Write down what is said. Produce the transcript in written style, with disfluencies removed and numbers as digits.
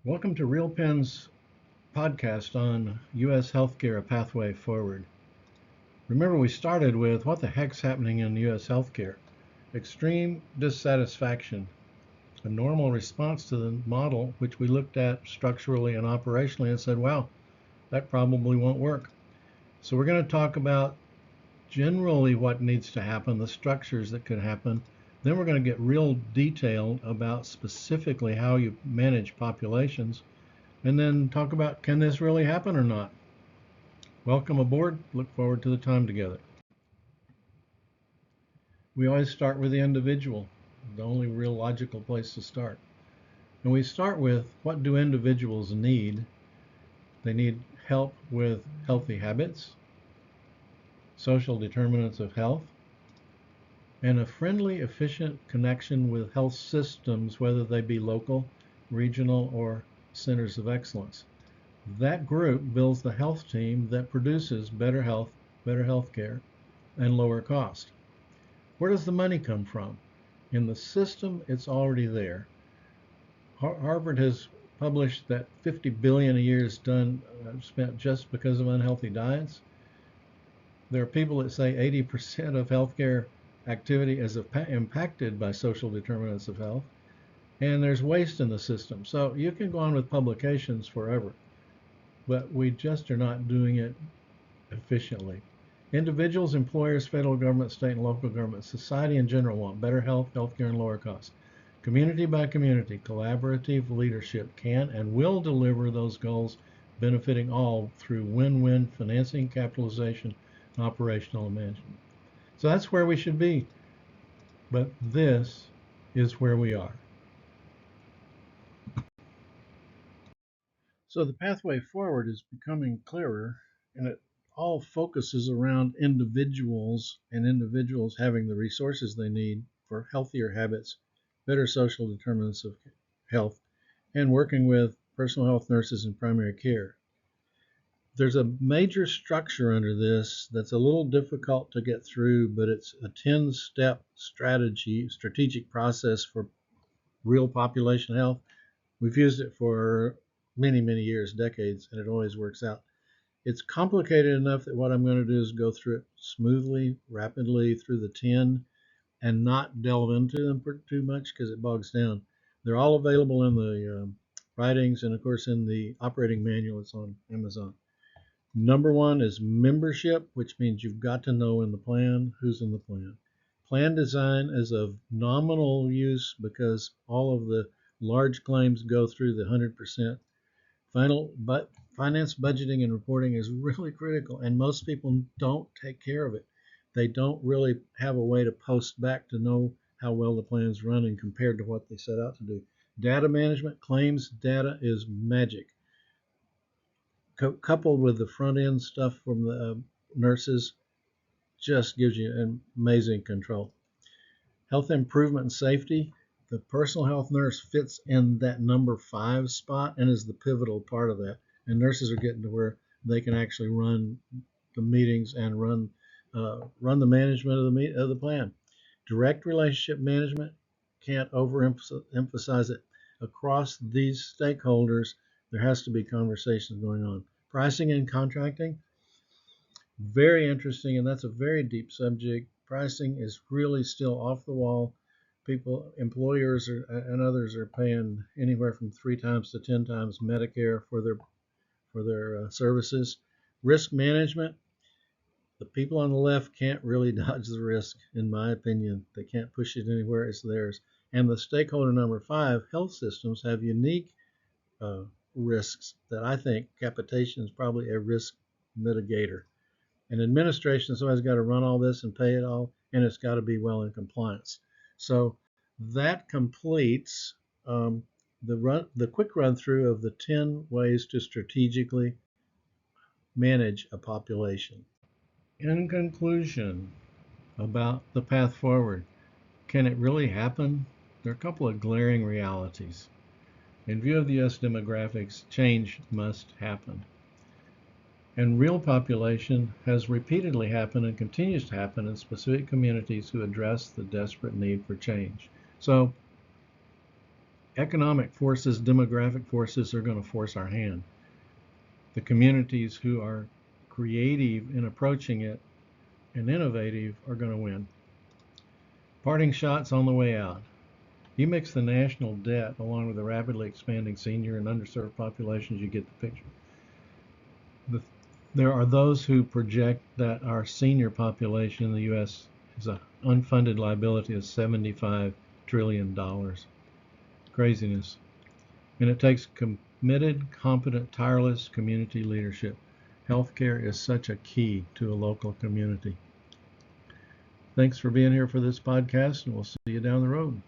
Welcome to RealPen's podcast on U.S. healthcare, a pathway forward. Remember, we started with what the heck's happening in U.S. healthcare? Extreme dissatisfaction, a normal response to the model, which we looked at structurally and operationally and said, wow, that probably won't work. So we're going to talk about generally what needs to happen, the structures that could happen. Then we're going to get real detailed about specifically how you manage populations, and then talk about, can this really happen or not? Welcome aboard. Look forward to the time together. We always start with the individual, the only real logical place to start. And we start with, what do individuals need? They need help with healthy habits, social determinants of health, and a friendly, efficient connection with health systems, whether they be local, regional, or centers of excellence. That group builds the health team that produces better health care, and lower cost. Where does the money come from? In the system, it's already there. Harvard has published that 50 billion a year is spent just because of unhealthy diets. There are people that say 80% of healthcare activity is impacted by social determinants of health, and there's waste in the system. So you can go on with publications forever, but we just are not doing it efficiently. Individuals, employers, federal government, state and local government, society in general want better health, healthcare, and lower costs. Community by community, collaborative leadership can and will deliver those goals, benefiting all through win-win financing, capitalization, and operational management. So that's where we should be. But this is where we are. So the pathway forward is becoming clearer, and it all focuses around individuals and individuals having the resources they need for healthier habits, better social determinants of health, and working with personal health nurses in primary care. There's a major structure under this that's a little difficult to get through, but it's a 10-step strategic process for real population health. We've used it for many, many years, decades, and it always works out. It's complicated enough that what I'm going to do is go through it smoothly, rapidly through the 10 and not delve into them too much because it bogs down. They're all available in the writings and, of course, in the operating manual. It's on Amazon. Number one is membership, which means you've got to know in the plan who's in the plan. Plan design is of nominal use because all of the large claims go through the 100%. Finance budgeting and reporting is really critical, and most people don't take care of it. They don't really have a way to post back to know how well the plan is running compared to what they set out to do. Data management, claims data is magic. Coupled with the front end stuff from the nurses, just gives you amazing control. Health improvement and safety. The personal health nurse fits in that number 5 spot and is the pivotal part of that. And nurses are getting to where they can actually run the meetings and run the management of the plan. Direct relationship management, can't overemphasize it. Across these stakeholders, there has to be conversations going on. Pricing and contracting, very interesting, and that's a very deep subject. Pricing is really still off the wall. Employers and others are paying anywhere from 3 times to 10 times Medicare for their services. Risk management, the people on the left can't really dodge the risk, in my opinion. They can't push it anywhere, it's theirs. And the stakeholder number 5, health systems, have unique risks that I think capitation is probably a risk mitigator. And administration, somebody's got to run all this and pay it all, and it's got to be well in compliance. So that completes the quick run through of the 10 ways to strategically manage a population. In conclusion, about the path forward, can it really happen? There are a couple of glaring realities. In view of the U.S. demographics, change must happen. And real population has repeatedly happened and continues to happen in specific communities who address the desperate need for change. So economic forces, demographic forces are going to force our hand. The communities who are creative in approaching it and innovative are going to win. Parting shots on the way out. You mix the national debt along with the rapidly expanding senior and underserved populations, you get the picture. There are those who project that our senior population in the U.S. is an unfunded liability of $75 trillion. Craziness. And it takes committed, competent, tireless community leadership. Healthcare is such a key to a local community. Thanks for being here for this podcast, and we'll see you down the road.